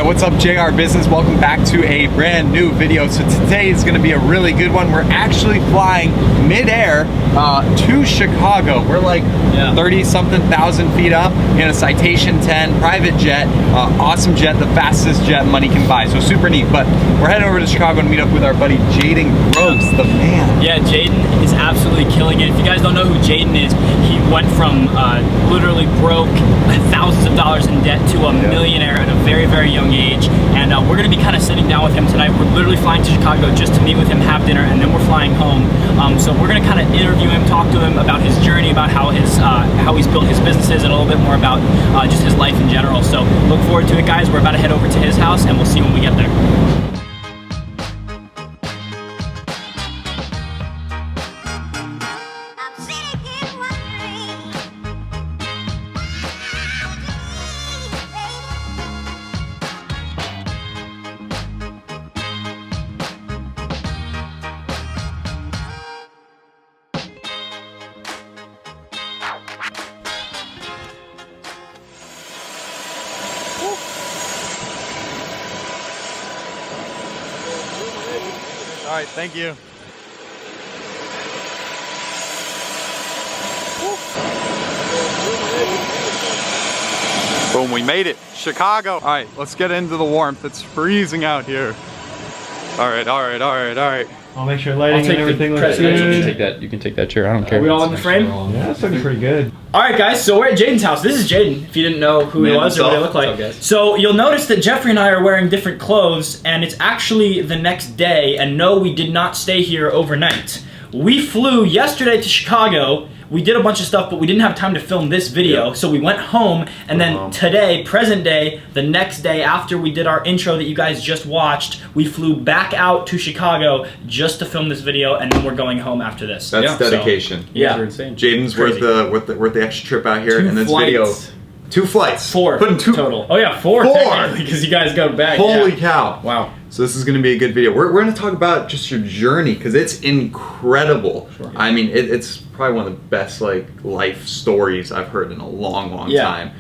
What's up, JR Business? Welcome back to a brand new video. So today is going to be a really good one. We're actually flying midair to Chicago. We're like 30-something thousand feet up in a Citation 10 private jet. Awesome jet, the fastest jet money can buy. So super neat. But we're heading over to Chicago to meet up with our buddy Jaiden Gross, the man. Yeah, Jaden is absolutely killing it. If you guys don't know who Jaden is, he went from literally broke, thousands of dollars in debt, to a millionaire at a very, very young age. And we're going to be kind of sitting down with him tonight. We're literally flying to Chicago just to meet with him, have dinner, and then we're flying home. So we're going to kind of interview him, talk to him about his journey, about how he's built his businesses, and a little bit more about just his life in general. So look forward to it, guys. We're about to head over to his house, and we'll see when we get there. All right, thank you. Boom, we made it. Chicago. All right, let's get into the warmth. It's freezing out here. All right. I'll make sure lighting and everything looks good. You can take that chair. I don't care. Are we all in the frame? Yeah, that's looking pretty good. All right, guys, so we're at Jaden's house. This is Jaden, if you didn't know who he was or what he looked like. What's up, guys? So you'll notice that Jeffrey and I are wearing different clothes, and it's actually the next day, and no, we did not stay here overnight. We flew yesterday to Chicago. We did a bunch of stuff, but we didn't have time to film this video, so we went home, and then today, present day, the next day after we did our intro that you guys just watched, we flew back out to Chicago just to film this video, and then we're going home after this. That's dedication. So, yeah. Insane. Jaden's worth the extra trip out here, and this video. 2 flights. 4 Putting 2 total. Oh yeah, 4 technically, because you guys got back. Holy cow. Wow. So this is going to be a good video. We're going to talk about just your journey, because it's incredible. Sure. I mean, it's probably one of the best life stories I've heard in a long time.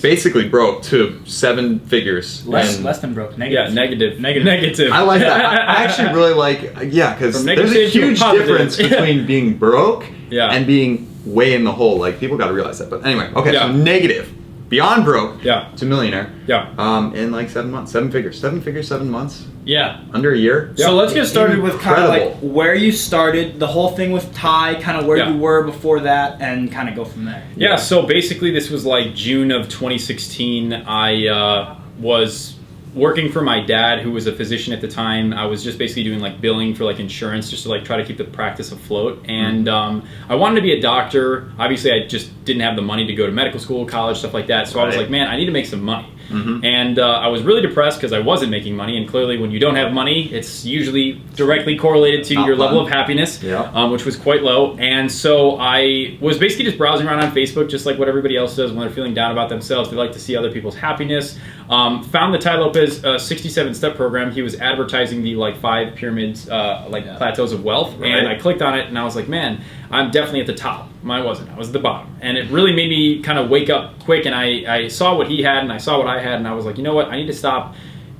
Basically broke to 7 figures. Less than broke. Negative. Yeah, negative. I like that. I actually really like, because there's a huge difference between being broke and being way in the hole. People got to realize that. But anyway, okay, so negative, beyond broke, to millionaire, in 7 months, 7 figures, 7 months. Yeah. Under a year. So let's get started with kind of where you started, the whole thing with Ty, kind of where you were before that, and kind of go from there. Yeah, so basically this was June of 2016. I was working for my dad, who was a physician at the time. I was just basically doing billing for insurance, just to try to keep the practice afloat. And I wanted to be a doctor. Obviously, I just didn't have the money to go to medical school, college, stuff like that. So I was like, man, I need to make some money. And I was really depressed because I wasn't making money. And clearly, when you don't have money, it's usually directly correlated to your level of happiness, which was quite low. And so I was basically just browsing around on Facebook, just like what everybody else does when they're feeling down about themselves. They like to see other people's happiness. Found the Tai Lopez 67-step program. He was advertising the 5 pyramids, plateaus of wealth. And I clicked on it, and I was like, man, I'm definitely at the top. I wasn't. I was at the bottom. And it really made me kind of wake up quick, and I saw what he had, and I saw what I had, and I was like, you know what? I need to stop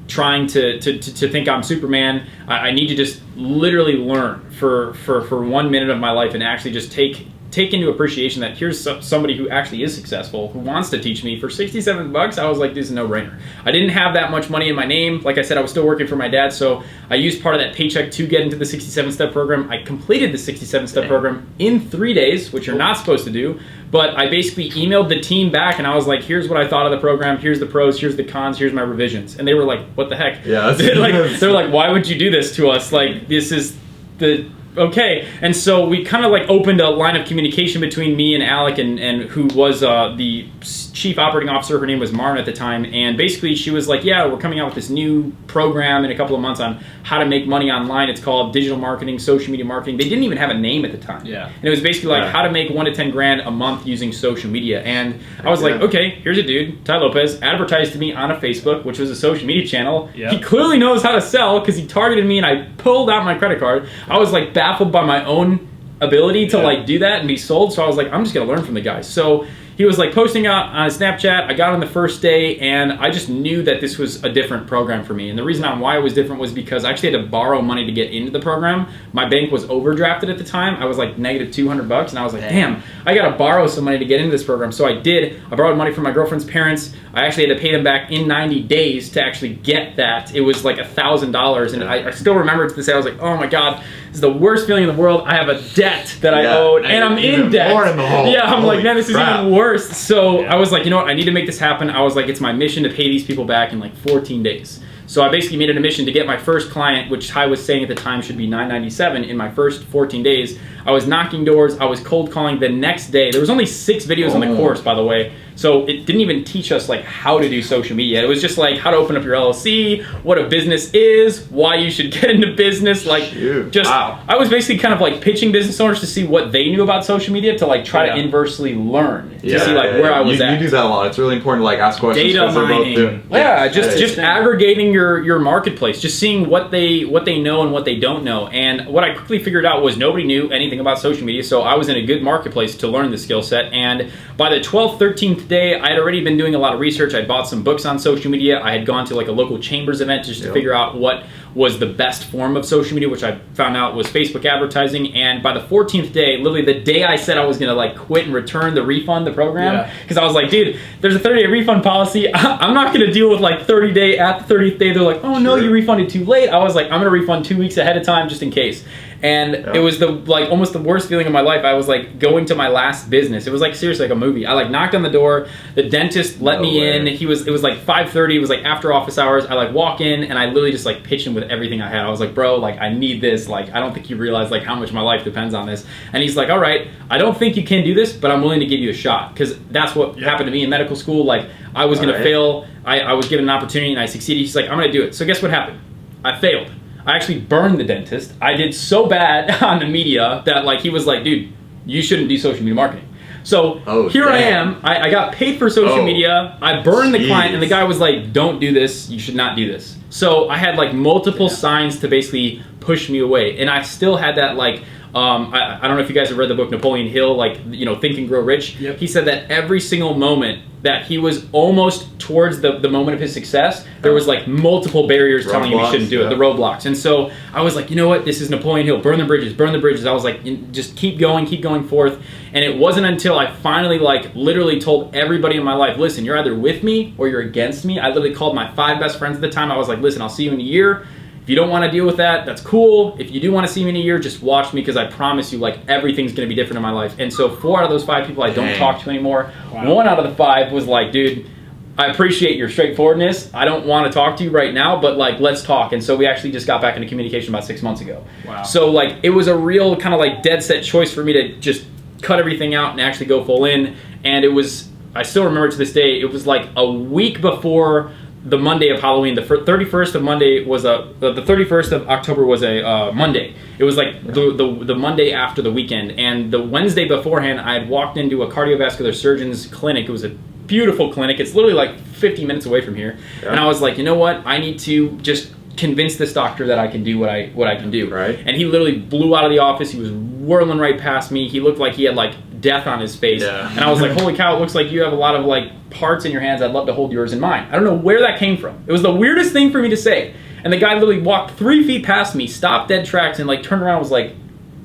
trying to think I'm Superman. I need to just literally learn for 1 minute of my life and actually just take into appreciation that here's somebody who actually is successful, who wants to teach me for 67 bucks. I was like, this is a no-brainer. I didn't have that much money in my name. Like I said, I was still working for my dad, so I used part of that paycheck to get into the 67-step program. I completed the 67-step program in 3 days, which you're not supposed to do, but I basically emailed the team back, and I was like, here's what I thought of the program, here's the pros, here's the cons, here's my revisions. And they were like, what the heck? Yeah, they're like, why would you do this to us? This is the... Okay, and so we kind of opened a line of communication between me and Alec, and who was the chief operating officer. Her name was Marna at the time, and basically she was like, yeah, we're coming out with this new program in a couple of months on how to make money online. It's called digital marketing, social media marketing. They didn't even have a name at the time. Yeah. And it was basically how to make 1 to 10 grand a month using social media. And I was like, okay, here's a dude, Tai Lopez, advertised to me on a Facebook, which was a social media channel. Yep. He clearly knows how to sell because he targeted me, and I pulled out my credit card. I was baffled by my own ability to do that and be sold. So I was like, I'm just gonna learn from the guy. So he was like posting out on Snapchat. I got on the first day, and I just knew that this was a different program for me. And the reason on why it was different was because I actually had to borrow money to get into the program. My bank was overdrafted at the time. I was like negative $200, and I was like, damn, I gotta borrow some money to get into this program. So I did. I borrowed money from my girlfriend's parents. I actually had to pay them back in 90 days to actually get that. It was like $1,000, and I still remember to this day. I was like, oh my god, this is the worst feeling in the world. I have a debt that I owed, and I'm in debt. More in the hole. Yeah, I'm Holy like, man, this is crap. even worse. So I was like, you know what? I need to make this happen. I was like, it's my mission to pay these people back in like 14 days. So I basically made it a mission to get my first client, which Ty was saying at the time should be $9.97 in my first 14 days. I was knocking doors. I was cold calling the next day. There was only 6 videos on the course, by the way. So it didn't even teach us like how to do social media. It was just like how to open up your LLC, what a business is, why you should get into business. Like I was basically kind of like pitching business owners to see what they knew about social media to like try to inversely learn to see like where I was at. You do that a lot. It's really important to like ask questions. Data mining. Just aggregating your marketplace, just seeing what they know and what they don't know. And what I quickly figured out was nobody knew anything about social media, so I was in a good marketplace to learn the skill set. And by the 12th, 13th day, I had already been doing a lot of research. I bought some books on social media. I had gone to like a local chambers event just to figure out what was the best form of social media, which I found out was Facebook advertising. And by the 14th day, literally the day I said I was gonna like quit and return the refund, the program, because I was like, dude, there's a 30-day refund policy. I'm not gonna deal with like 30 day at the 30th day. They're like, oh no, you refunded too late. I was like, I'm gonna refund 2 weeks ahead of time just in case. And it was the like almost the worst feeling of my life. I was like going to my last business. It was like seriously like a movie. I like knocked on the door. The dentist let me in. It was like 5:30. It was like after office hours. I like walk in and I literally just like pitched him with everything I had. I was like, bro, like I need this. Like I don't think you realize like how much my life depends on this. And he's like, all right, I don't think you can do this, but I'm willing to give you a shot, because that's what happened to me in medical school. Like I was gonna fail. I was given an opportunity and I succeeded. He's like, I'm gonna do it. So guess what happened? I failed. I actually burned the dentist. I did so bad on the media that like he was like, dude, you shouldn't do social media marketing. So here I am. I got paid for social media. I burned the client, and the guy was like, don't do this. You should not do this. So I had like multiple signs to basically push me away. And I still had that like, I don't know if you guys have read the book Napoleon Hill, like, you know, Think and Grow Rich. He said that every single moment that he was almost towards the moment of his success, there was like multiple barriers telling him he shouldn't do it, the roadblocks. And so I was like, you know what, this is Napoleon Hill, burn the bridges, burn the bridges. I was like, just keep going forth. And it wasn't until I finally like literally told everybody in my life, listen, you're either with me or you're against me. I literally called my 5 best friends at the time. I was like, listen, I'll see you in a year. If you don't want to deal with that, that's cool. If you do want to see me in a year, just watch me, because I promise you, like, everything's going to be different in my life. And so 4 out of those 5 people I don't talk to anymore. 1 out of the 5 was like, dude, I appreciate your straightforwardness. I don't want to talk to you right now, but like, let's talk. And so we actually just got back into communication about 6 months ago. So like, it was a real kind of like dead set choice for me to just cut everything out and actually go full in. And it was, I still remember to this day, it was like a week before the Monday of Halloween. The 31st of Monday was the 31st of October was a Monday. It was like the Monday after the weekend, and the Wednesday beforehand, I had walked into a cardiovascular surgeon's clinic. It was a beautiful clinic. It's literally like 50 minutes away from here, and I was like, you know what? I need to just convince this doctor that I can do what I can do. And he literally blew out of the office. He was whirling right past me. He looked like he had like death on his face. And I was like, holy cow, it looks like you have a lot of like parts in your hands. I'd love to hold yours in mine. I don't know where that came from. It was the weirdest thing for me to say. And the guy literally walked 3 feet past me, stopped dead tracks, and like turned around and was like,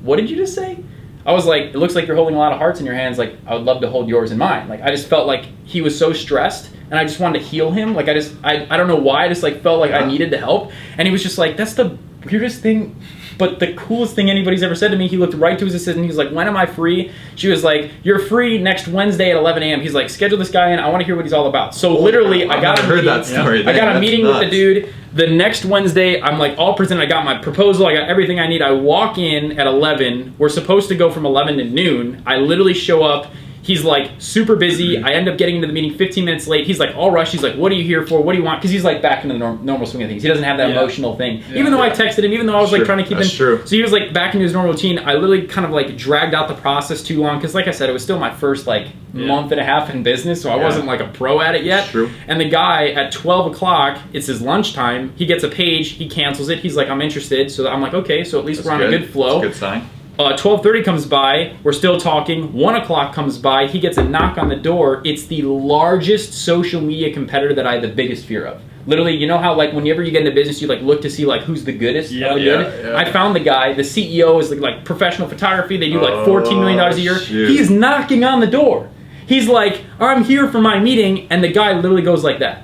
what did you just say? I was like, it looks like you're holding a lot of hearts in your hands. Like, I would love to hold yours in mine. Like, I just felt like he was so stressed, and I just wanted to heal him. Like, I don't know why. I just like felt like I needed to help. And he was just like, that's the weirdest thing, but the coolest thing anybody's ever said to me. He looked right to his assistant. He was like, when am I free? She was like, you're free next Wednesday at 11 a.m. He's like, schedule this guy in. I want to hear what he's all about. So literally, I got a meeting with the dude. The next Wednesday, I'm like all presented. I got my proposal. I got everything I need. I walk in at 11. We're supposed to go from 11 to noon. I literally show up. He's like super busy. I end up getting into the meeting 15 minutes late. He's like all rushed. He's like, what are you here for? What do you want? Because he's like back into the normal swing of things. He doesn't have that emotional thing. Even though I texted him, even though I was like trying to keep him. So he was like back into his normal routine. I literally kind of like dragged out the process too long. Because like I said, it was still my first like month and a half in business. So I wasn't like a pro at it yet. And the guy at 12 o'clock, it's his lunchtime. He gets a page. He cancels it. He's like, I'm interested. So I'm like, okay. So at least we're on a good flow. That's a good sign. 12:30 comes by, we're still talking. 1 o'clock comes by, he gets a knock on the door. It's the largest social media competitor that I had the biggest fear of. Literally, you know how like whenever you get into business, you like look to see like who's the goodest. Yeah, good? I found the guy. The CEO is like professional photography. They do like $14 million a year. Shoot. He's knocking on the door. He's like, I'm here for my meeting, and the guy literally goes like that.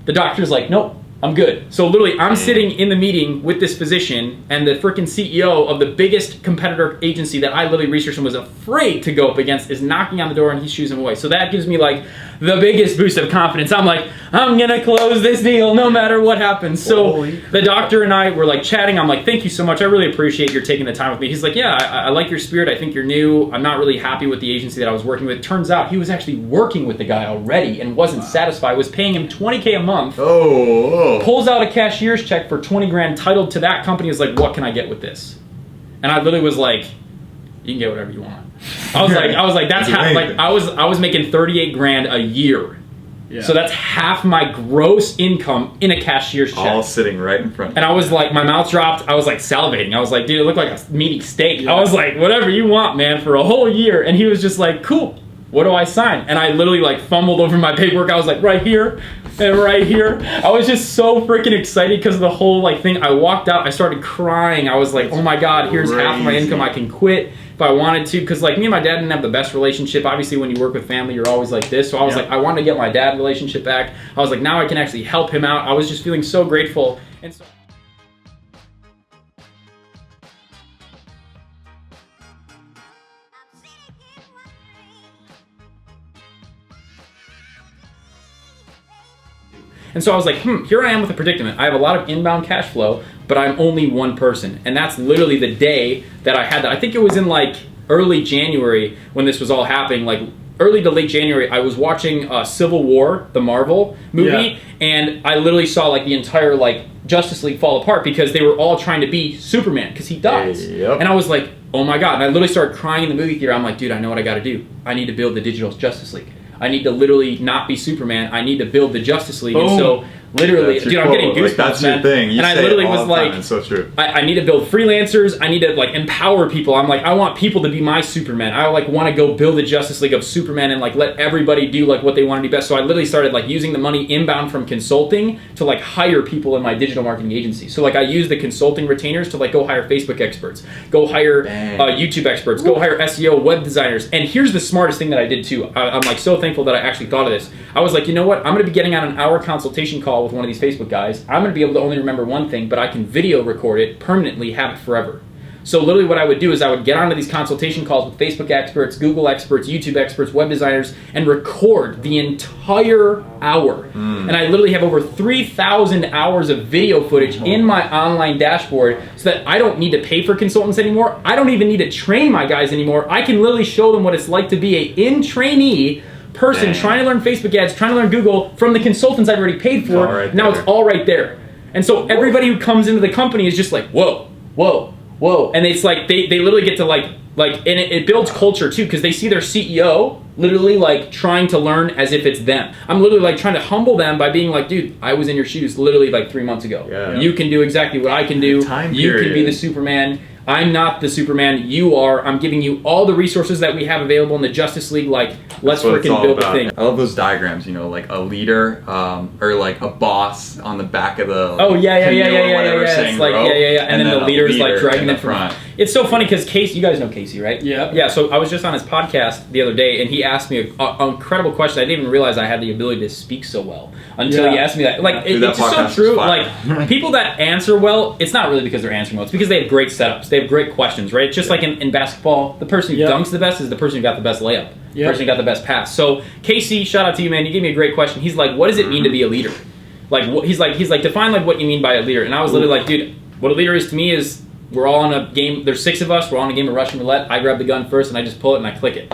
The doctor's like, nope, I'm good. So literally, I'm sitting in the meeting with this physician, and the freaking CEO of the biggest competitor agency that I literally researched and was afraid to go up against is knocking on the door, and he shoos him away. So that gives me like the biggest boost of confidence. I'm like, I'm gonna close this deal no matter what happens. So the doctor and I were like chatting. I'm like, thank you so much. I really appreciate your taking the time with me. He's like, yeah, I like your spirit. I think you're new. I'm not really happy with the agency that I was working with. Turns out he was actually working with the guy already and wasn't satisfied. Was paying him $20K a month. Pulls out a cashier's check for 20 grand titled to that company. Is like, what can I get with this? And I literally was like, you can get whatever you want. I was like, that's half. Like I was making 38 grand a year. Yeah. So that's half my gross income in a cashier's check. All sitting right in front of And I was like, my mouth dropped. I was like salivating. I was like, dude, it looked like a meaty steak. Yeah. I was like, whatever you want, man, for a whole year. And he was just like, cool. What do I sign? And I literally like fumbled over my paperwork. I was like, right here and right here. I was just so freaking excited because of the whole like thing. I walked out. I started crying. I was like, oh my God, here's half of my income. I can quit if I wanted to. Because like me and my dad didn't have the best relationship. Obviously, when you work with family, you're always like this. So I was like, I wanted to get my dad relationship back. I was like, now I can actually help him out. I was just feeling so grateful. And so And so I was like, here I am with a predicament. I have a lot of inbound cash flow, but I'm only one person. And that's literally the day that I had that. I think it was in like early January when this was all happening, like early to late January. I was watching Civil War, the Marvel movie, and I literally saw like the entire like Justice League fall apart because they were all trying to be Superman because he dies. And I was like, oh my God. And I literally started crying in the movie theater. I'm like, dude, I know what I got to do. I need to build the digital Justice League. I need to literally not be Superman. I need to build the Justice League. And so literally, dude, I'm getting goosebumps, that's man. Your thing. You and I say literally it all was the time. like, it's so true. I need to build freelancers. I need to like empower people. I'm like, I want people to be my Superman. I like want to go build the Justice League of Superman and like let everybody do like what they want to do best. So I literally started like using the money inbound from consulting to like hire people in my digital marketing agency. So like I use the consulting retainers to like go hire Facebook experts, go hire YouTube experts, go hire SEO, web designers. And here's the smartest thing that I did too. I'm like so thankful that I actually thought of this. I was like, you know what? I'm going to be getting on an hour consultation call with one of these Facebook guys. I'm going to be able to only remember one thing, but I can video record it permanently, have it forever. So literally what I would do is I would get onto these consultation calls with Facebook experts, Google experts, YouTube experts, web designers, and record the entire hour. And I literally have over 3,000 hours of video footage in my online dashboard so that I don't need to pay for consultants anymore. I don't even need to train my guys anymore. I can literally show them what it's like to be a in-trainee person trying to learn Facebook ads, trying to learn Google from the consultants I've already paid for. Now it's all right there. And so everybody who comes into the company is just like, whoa, whoa, whoa. And it's like, they literally get to like, and it builds culture too, because they see their CEO literally like trying to learn as if it's them. I'm literally like trying to humble them by being like, dude, I was in your shoes literally like 3 months ago. You can do exactly what I can do. You can be the Superman. I'm not the Superman, you are. I'm giving you all the resources that we have available in the Justice League. Like, let's freaking build the thing. I love those diagrams, you know, like a leader or like a boss on the back of the It's like, and then the leader's like dragging it from. It's so funny because Casey, you guys know Casey, right? Yeah, so I was just on his podcast the other day and he asked me an incredible question. I didn't even realize I had the ability to speak so well until he asked me that. Like, it's just so true. Like, people that answer well, it's not really because they're answering well. It's because they have great setups. They have great questions, right? It's just like in basketball, the person who dunks the best is the person who got the best layup. The person who got the best pass. So Casey, shout out to you, man. You gave me a great question. He's like, what does it mean to be a leader? Like, he's like, define like what you mean by a leader. And I was literally like, dude, what a leader is to me is we're all on a game. There's 6 of us. We're on a game of Russian roulette. I grab the gun first and I just pull it and I click it.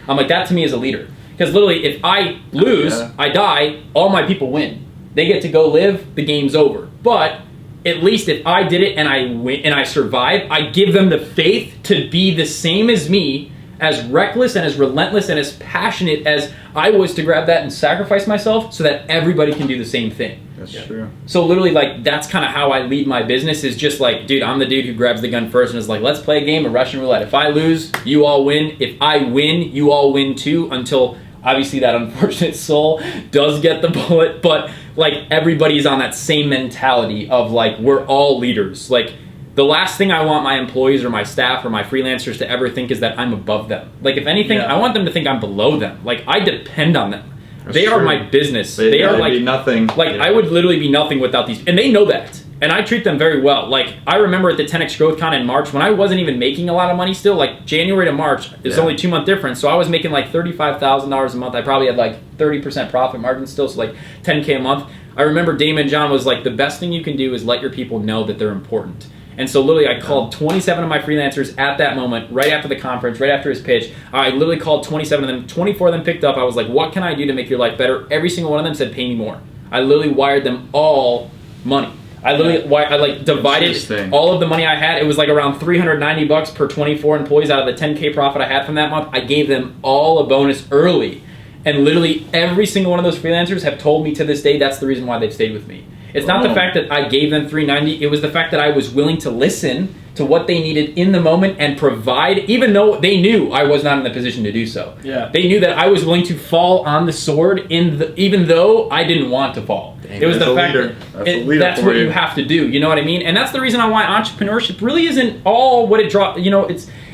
I'm like, that to me is a leader. Because literally, if I lose, I die, all my people win. They get to go live, the game's over. But at least if I did it and I win and I survive, I give them the faith to be the same as me as reckless and as relentless and as passionate as I was to grab that and sacrifice myself so that everybody can do the same thing. That's true. So literally, like, that's kind of how I lead my business, is just like, dude, I'm the dude who grabs the gun first and is like, let's play a game of Russian roulette. If I lose, you all win. If I win, you all win too, until obviously that unfortunate soul does get the bullet. But like, everybody's on that same mentality of like, we're all leaders. Like, the last thing I want my employees or my staff or my freelancers to ever think is that I'm above them. Like, if anything, I want them to think I'm below them. Like, I depend on them. They are my business. They are like nothing. Like, I would literally be nothing without these, and they know that. And I treat them very well. Like, I remember at the 10X GrowthCon in March when I wasn't even making a lot of money still. Like, January to March is only 2 month difference, so I was making like $35,000 a month. I probably had like 30% profit margin still, so like 10K a month. I remember Damon John was like, the best thing you can do is let your people know that they're important. And so literally I called 27 of my freelancers at that moment, right after the conference, right after his pitch. I literally called 27 of them, 24 of them picked up. I was like, what can I do to make your life better? Every single one of them said, pay me more. I literally wired them all money. I literally divided all of the money I had. It was like around $390 per 24 employees out of the 10K profit I had from that month. I gave them all a bonus early. And literally every single one of those freelancers have told me to this day that's the reason why they've stayed with me. It's not the fact that I gave them $390, it was the fact that I was willing to listen to what they needed in the moment and provide, even though they knew I was not in the position to do so. Yeah. They knew that I was willing to fall on the sword even though I didn't want to fall. Dang, it was the fact that's what you have to do, you know what I mean? And that's the reason why entrepreneurship really isn't all what it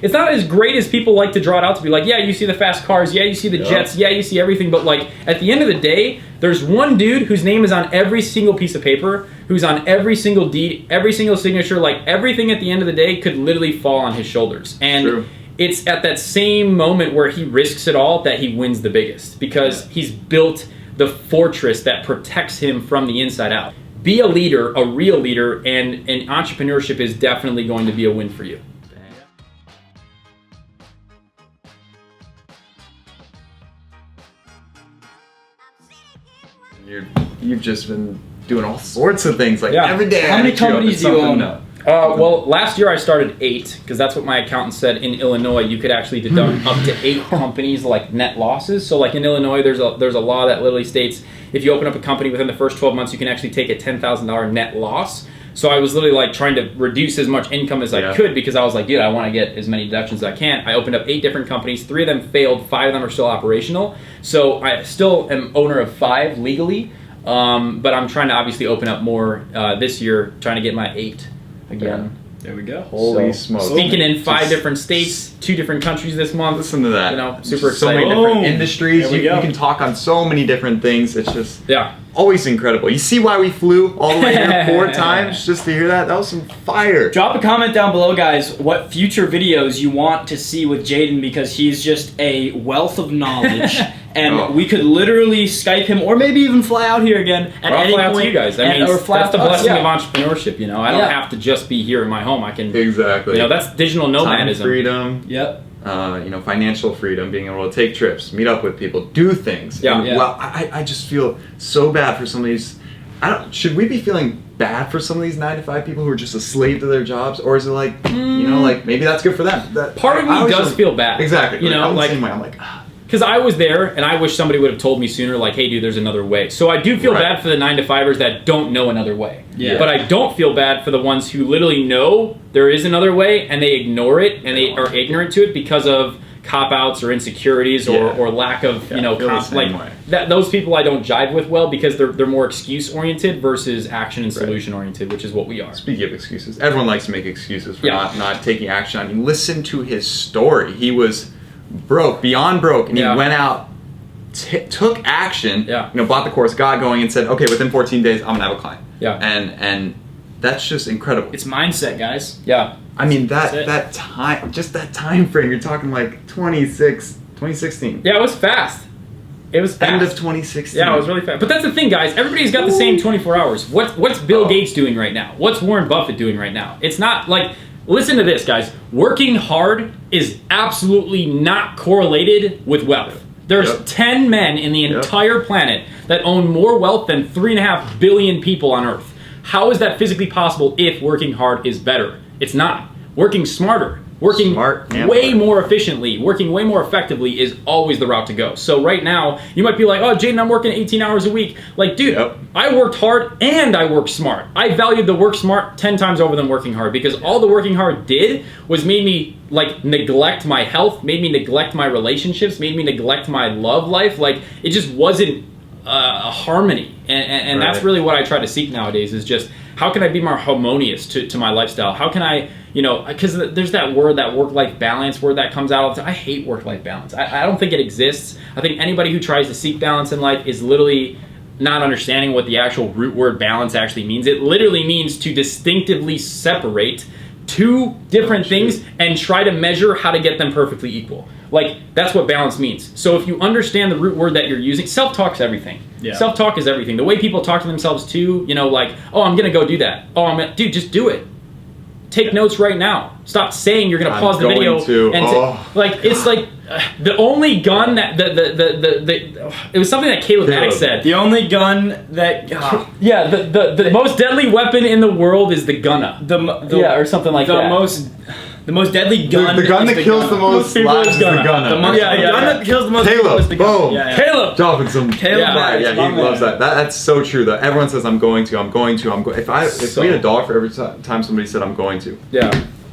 it's not as great as people like to draw it out to be like, yeah, you see the fast cars, yeah, you see the jets, yeah, you see everything, but like, at the end of the day, there's one dude whose name is on every single piece of paper, who's on every single deed, every single signature, like everything at the end of the day could literally fall on his shoulders. And it's at that same moment where he risks it all that he wins the biggest, because he's built the fortress that protects him from the inside out. Be a leader, a real leader, and entrepreneurship is definitely going to be a win for you. You've just been doing all sorts of things like every day. How many companies do you own? Well, last year I started 8, because that's what my accountant said. In Illinois, you could actually deduct up to 8 companies like net losses. So like in Illinois, there's a law that literally states if you open up a company within the first 12 months, you can actually take a $10,000 net loss. So I was literally like trying to reduce as much income as I could, because I was like, dude, I want to get as many deductions as I can. I opened up 8 different companies. 3 of them failed. 5 of them are still operational. So I still am owner of 5 legally, but I'm trying to obviously open up more this year, trying to get my 8 again. There we go. Holy smokes. Speaking in 5 different states, 2 different countries this month. Listen to that. You know, super excited. So many different industries. You can talk on so many different things. It's just always incredible. You see why we flew all the way here 4 times just to hear that? That was some fire. Drop a comment down below, guys, what future videos you want to see with Jaden, because he's just a wealth of knowledge. And we could literally Skype him, or maybe even fly out here again at any fly out point. to you guys. I mean, that's the blessing of entrepreneurship. You know, I don't have to just be here in my home. I can exactly. You know, that's digital nomadism. Time freedom. Yep. You know, financial freedom, being able to take trips, meet up with people, do things. Yeah. And, well, I just feel so bad for some of these. Should we be feeling bad for some of these 9-to-5 people who are just a slave to their jobs, or is it like, you know, like maybe that's good for them? Part of me does feel bad. Exactly. You know, like, I'm like. Because I was there, and I wish somebody would have told me sooner, like, hey, dude, there's another way. So I do feel bad for the 9-to-5ers that don't know another way. Yeah. But I don't feel bad for the ones who literally know there is another way, and they ignore it, and they are ignorant to it because of cop-outs or insecurities or lack of, you know, those people I don't jive with well, because they're more excuse-oriented versus action and solution-oriented, which is what we are. Speaking of excuses, everyone likes to make excuses for not taking action. I mean, listen to his story. He was broke, beyond broke, and he went out, took action, you know, bought the course, got going, and said, okay, within 14 days, I'm gonna have a client. And that's just incredible. It's mindset, guys. Yeah. I mean, that time frame, you're talking like 2016. Yeah, it was fast. It was fast. End of 2016. Yeah, it was really fast. But that's the thing, guys. Everybody's got the same 24 hours. What's Bill Gates doing right now? What's Warren Buffett doing right now? It's not like, listen to this, guys. Working hard is absolutely not correlated with wealth. There's 10 men in the entire planet that own more wealth than 3.5 billion people on Earth. How is that physically possible if working hard is better? It's not. Working smarter Working Smart and way hard. more efficiently, working way more effectively is always the route to go. So right now, you might be like, oh, Jaden, I'm working 18 hours a week. Like, dude, I worked hard and I worked smart. I valued the work smart 10 times over than working hard, because all the working hard did was made me like neglect my health, made me neglect my relationships, made me neglect my love life. Like, it just wasn't a harmony. And that's really what I try to seek nowadays, is just how can I be more harmonious to my lifestyle? How can I, you know, because there's that word, that work-life balance word that comes out all the time. I hate work-life balance. I don't think it exists. I think anybody who tries to seek balance in life is literally not understanding what the actual root word balance actually means. It literally means to distinctively separate two different things and try to measure how to get them perfectly equal. Like, that's what balance means. So if you understand the root word that you're using, self-talk's everything. Yeah. Self-talk is everything. The way people talk to themselves too, you know, like, oh, I'm gonna go do that. Oh, dude, just do it. Take notes right now. Stop saying you're gonna pause the video like, it's like the only gun that it was something that Caleb Maddox said. The only gun that the most deadly weapon in the world is the gunna. Or something like that. The most deadly gun. The gun that kills the most lives is the gunna. The gun that kills the most people is the gun. Caleb, Caleb. dropping some. Caleb. Yeah, he loves that. That's so true. Though everyone says I'm going to. If we had a dollar for every time somebody said I'm going to,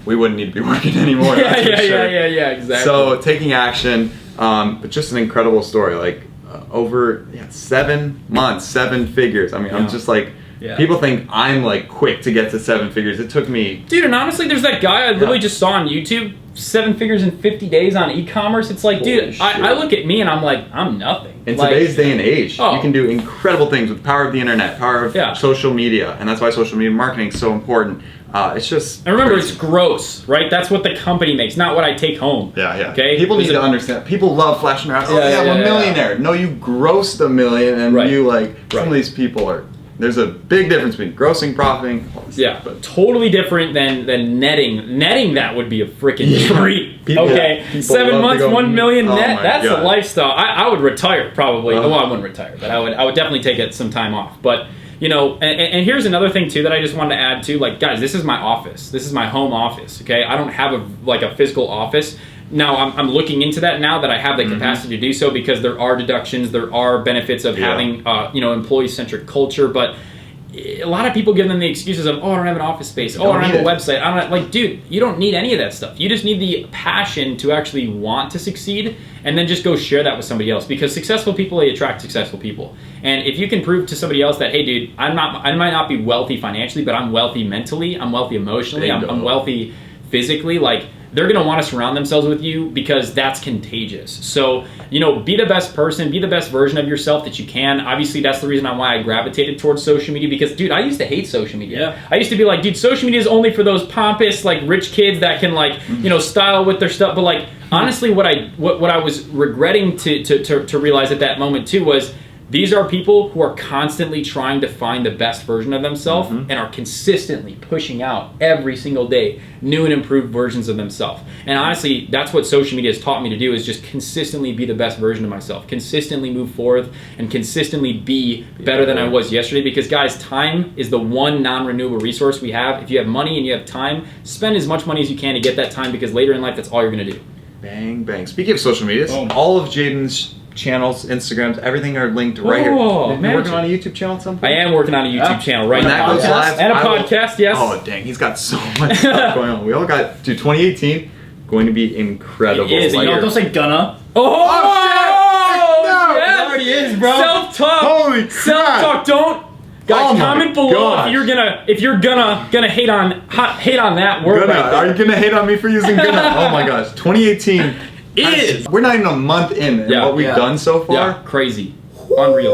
we wouldn't need to be working anymore. Yeah, exactly. So taking action, but just an incredible story. Like over 7 months, 7 figures. I mean, I'm just like. Yeah. People think I'm like quick to get to 7 figures. It took me, dude. And honestly, there's that guy I literally just saw on YouTube, 7 figures in 50 days on e-commerce. It's like, dude, I look at me and I'm like, I'm nothing. In today's day and age, you can do incredible things with the power of the internet, power of social media, and that's why social media marketing is so important. It's just. And remember, it's gross, right? That's what the company makes, not what I take home. Yeah. Okay. People need to understand. People love flashing around. I'm a millionaire. No, you grossed $1 million, and you some of these people are. There's a big difference between grossing, profiting. But totally different than netting. Netting that would be a freaking treat. People 7 months, 1 million net. That's a lifestyle. I would retire probably. Well, I wouldn't retire, but I would definitely take some time off. But you know, and here's another thing too that I just wanted to add to. Like, guys, this is my office. This is my home office. Okay, I don't have a physical office. Now, I'm looking into that now that I have the capacity to do so, because there are deductions, there are benefits of having, employee-centric culture, but a lot of people give them the excuses of, oh, I don't have an office space, oh, I don't have a website. I don't like, dude, you don't need any of that stuff. You just need the passion to actually want to succeed, and then just go share that with somebody else, because successful people, they attract successful people. And if you can prove to somebody else that, hey, dude, I might not be wealthy financially, but I'm wealthy mentally, I'm wealthy emotionally, I'm wealthy physically, like, they're going to want to surround themselves with you, because that's contagious. So, you know, be the best person, be the best version of yourself that you can. Obviously, that's the reason why I gravitated towards social media, because, dude, I used to hate social media. Yeah. I used to be like, dude, social media is only for those pompous, like, rich kids that can, like, style with their stuff. But, like, honestly, what I was regretting to realize at that moment, too, was these are people who are constantly trying to find the best version of themselves and are consistently pushing out every single day new and improved versions of themselves. And honestly, that's what social media has taught me to do, is just consistently be the best version of myself, consistently move forward, and consistently be better than I was yesterday. Because, guys, time is the one non-renewable resource we have. If you have money and you have time, spend as much money as you can to get that time, because later in life, that's all you're going to do. Bang, bang. Speaking of social media, all of Jaden's channels, Instagrams, everything are linked right here. You're working on a YouTube channel at some point? I am working on a YouTube channel right now. Goes live, and a podcast, yes. Oh, dang. He's got so much stuff going on. We all got, dude, 2018, going to be incredible. It is. Don't say gonna. Oh, shit! It already is, bro. Self-talk. Holy crap. Self-talk. Don't. Guys, comment below if you're gonna hate on that word. Are you gonna hate on me for using gonna? Oh my gosh, 2018 we're not even a month in, and what we've done so far. Yeah, crazy, unreal.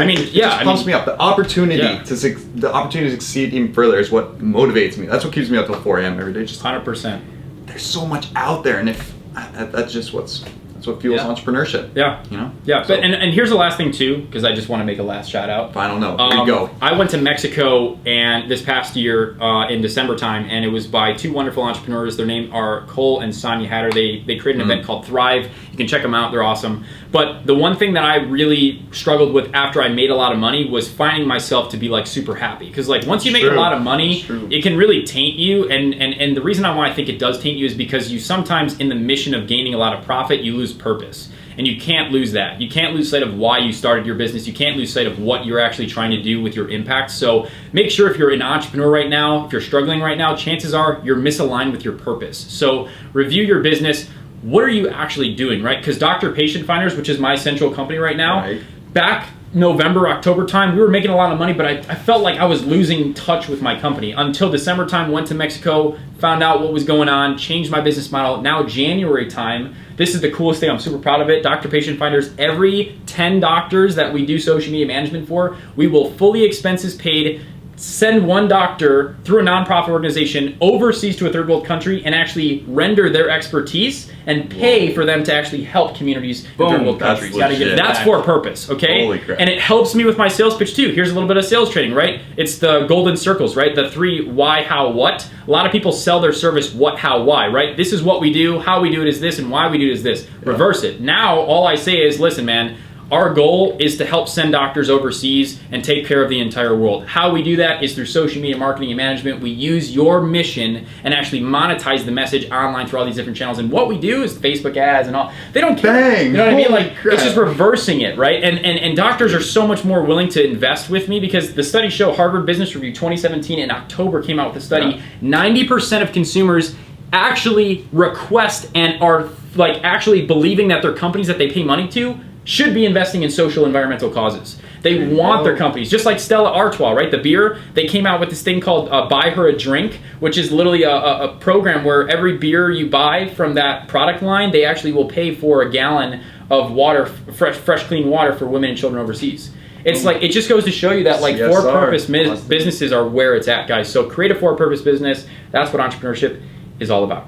I mean, it just pumps me up. The opportunity to succeed even further is what motivates me. That's what keeps me up till 4 a.m. every day. Just 100%. There's so much out there, and that's just that's what fuels entrepreneurship. Yeah. You know? Yeah. So, but and here's the last thing too, because I just want to make a last shout out. Final note. Where you go? I went to Mexico and this past year in December time, and it was by 2 wonderful entrepreneurs. Their name are Cole and Sonia Hatter. They created an event called Thrive. You can check them out. They're awesome. But the one thing that I really struggled with after I made a lot of money was finding myself to be like super happy. Because like once you make a lot of money, it can really taint you. And the reason why I think it does taint you is because you sometimes in the mission of gaining a lot of profit, you lose purpose. And you can't lose that. You can't lose sight of why you started your business. You can't lose sight of what you're actually trying to do with your impact. So make sure if you're an entrepreneur right now, if you're struggling right now, chances are you're misaligned with your purpose. So review your business. What are you actually doing, right? Because Dr. Patient Finders, which is my central company right now, back November, October time, we were making a lot of money, but I felt like I was losing touch with my company until December time, went to Mexico, found out what was going on, changed my business model. Now January time, this is the coolest thing. I'm super proud of it. Dr. Patient Finders, every 10 doctors that we do social media management for, we will fully expenses paid send one doctor through a nonprofit organization overseas to a third world country and actually render their expertise and pay for them to actually help communities in third world countries. That's for a purpose, okay? Holy crap. And it helps me with my sales pitch too. Here's a little bit of sales training, right? It's the golden circles, right? The 3 why, how, what. A lot of people sell their service what, how, why, right? This is what we do, how we do it is this, and why we do it is this. Reverse it. Now all I say is, listen, man, our goal is to help send doctors overseas and take care of the entire world. How we do that is through social media marketing and management. We use your mission and actually monetize the message online through all these different channels. And what we do is Facebook ads and all. They don't care. Bang! You know what I mean? Like, crap. it's just reversing it, right? And doctors are so much more willing to invest with me because the studies show, Harvard Business Review 2017 in October came out with a study, 90% of consumers actually request and are like actually believing that their companies that they pay money to should be investing in social environmental causes. They want their companies, just like Stella Artois, right? The beer, they came out with this thing called Buy Her a Drink, which is literally a program where every beer you buy from that product line, they actually will pay for a gallon of water, fresh clean water for women and children overseas. It's like, it just goes to show you that like for-purpose businesses are where it's at, guys. So create a for-purpose business. That's what entrepreneurship is all about.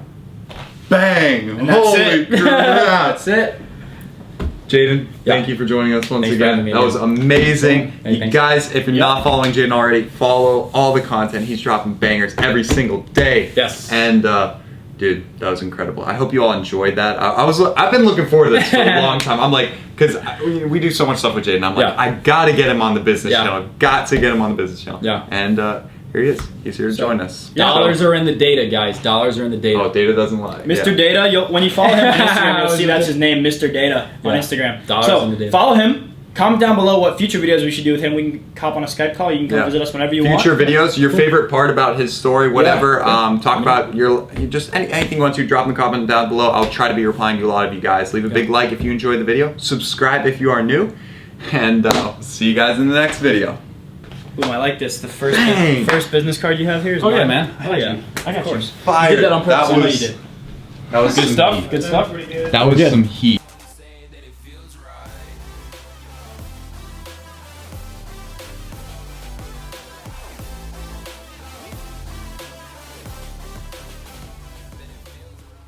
Bang! And that's Holy crap! That's it. Jaden, thank you for joining us once Thanks for again. having me, That was amazing. Hey, You guys, if you're not following Jaden already, follow all the content. He's dropping bangers every single day. Yes. And dude, that was incredible. I hope you all enjoyed that. I've been looking forward to this for a long time. I'm like, because we do so much stuff with Jaden. I'm like, I gotta get him on the business channel. I've got to get him on the business channel. Yeah. And here he is. He's here to join us. Dollars are in the data, guys. Dollars are in the data. Oh, data doesn't lie. Mr. Data, when you follow him on Instagram, you'll see that's his name, Mr. Data, on Instagram. Dollars in the data. Follow him. Comment down below what future videos we should do with him. We can hop on a Skype call. You can come visit us whenever you want. Future videos, your favorite part about his story, whatever. Talk about your anything you want to. Drop in the comment down below. I'll try to be replying to a lot of you guys. Leave a big like if you enjoyed the video. Subscribe if you are new, and see you guys in the next video. Boom, I like this. The first business card you have here is Oh mine. yeah, man. I got you. I got you. Fire. You did that on purpose. That was Good some stuff. heat. Good stuff. That was some heat.